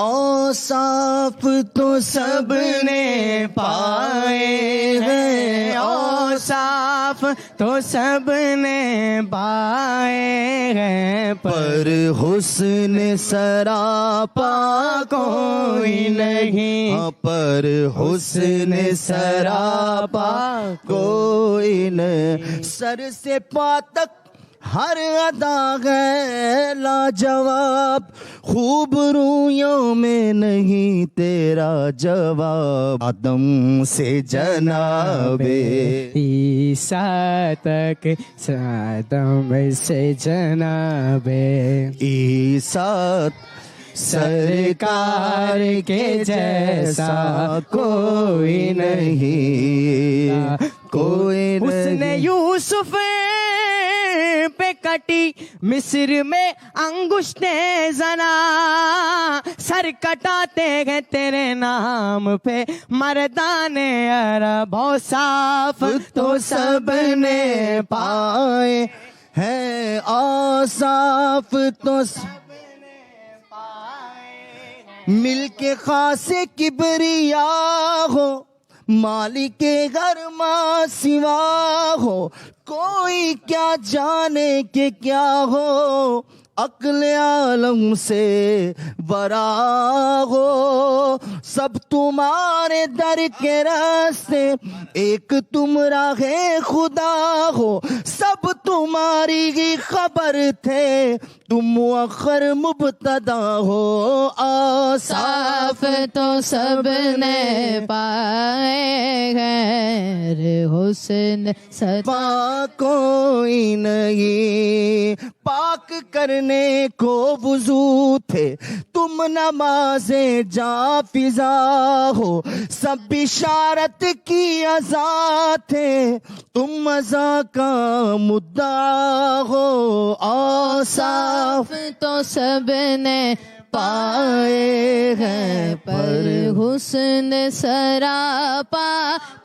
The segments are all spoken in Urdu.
اوصاف تو سب نے پائے ہیں، اوصاف تو سب نے پائے ہیں، پر حسن سراپا کوئی نہیں، پر حسن سراپا کوئی نہیں، سر سے پا تک ہر ادا ہے لاجواب، خوب رویوں میں نہیں تیرا جواب، آدم سے جناب عیسیٰ تک، آدم سے جناب عیسیٰ سرکار کے جیسا کوئی نہیں، کوئی اس نے یوسف پہ کٹی مصر میں انگشتیں زنا، سر کٹاتے ہیں تیرے نام پہ مردان عرب، اوصاف تو سب نے پائے ہیں، اوصاف تو مل کے خاص کبریا ہو، مالک گھر ماں سوا ہو، کوئی کیا جانے کہ کیا ہو، عقل عالم سے ورا ہو، سب تمہارے در کے راستے، ایک تم راہ خدا ہو، سب تمہاری ہی خبر تھے، تم مؤخر مبتدا ہو، اوصاف تو سب نے پائے ہیں، حسن سرا کوئی نہیں، پاک کرنے کو وضو تھے، تم نمازیں جا فضا ہو، سب بشارت کی عزا تھے، تم مزا کا مدعا ہو، اوصاف تو سب نے پائے ہیں، پر حسن سراپا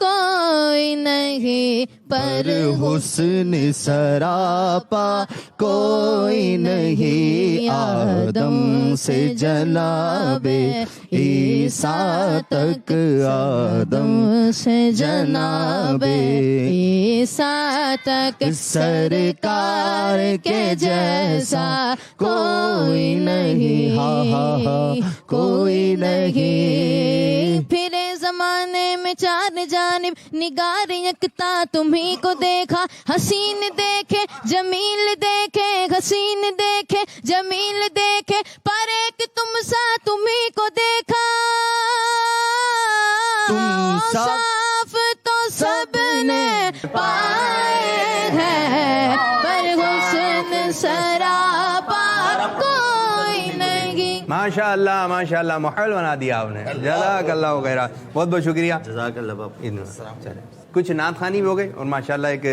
کوئی نہیں، پر حسن سراپا کوئی نہیں، آدم سے جناب عیسیٰ تک، آدم سے جناب عیسیٰ تک، سرکار کے جیسا کوئی نہیں، ہاں ہاں ہاں کوئی نہیں، پھرے زمانے میں چار جانب نگار یکتا تمہیں کو دیکھا، حسین دیکھے جمیل دیکھے، حسین دیکھے جمیل دیکھے، پر ایک تم سا تمہیں کو دیکھا، صاف تو سب نے پائے ہیں، پر حسن سراپا کوئی نہیں۔ ماشاء اللہ محل بنا دیا آپ نے، جزاک اللہ خیرہ، بہت بہت شکریہ، جزاک اللہ باپ۔ کچھ نعت خوانی بھی ہو گئی، اور ماشاءاللہ ایک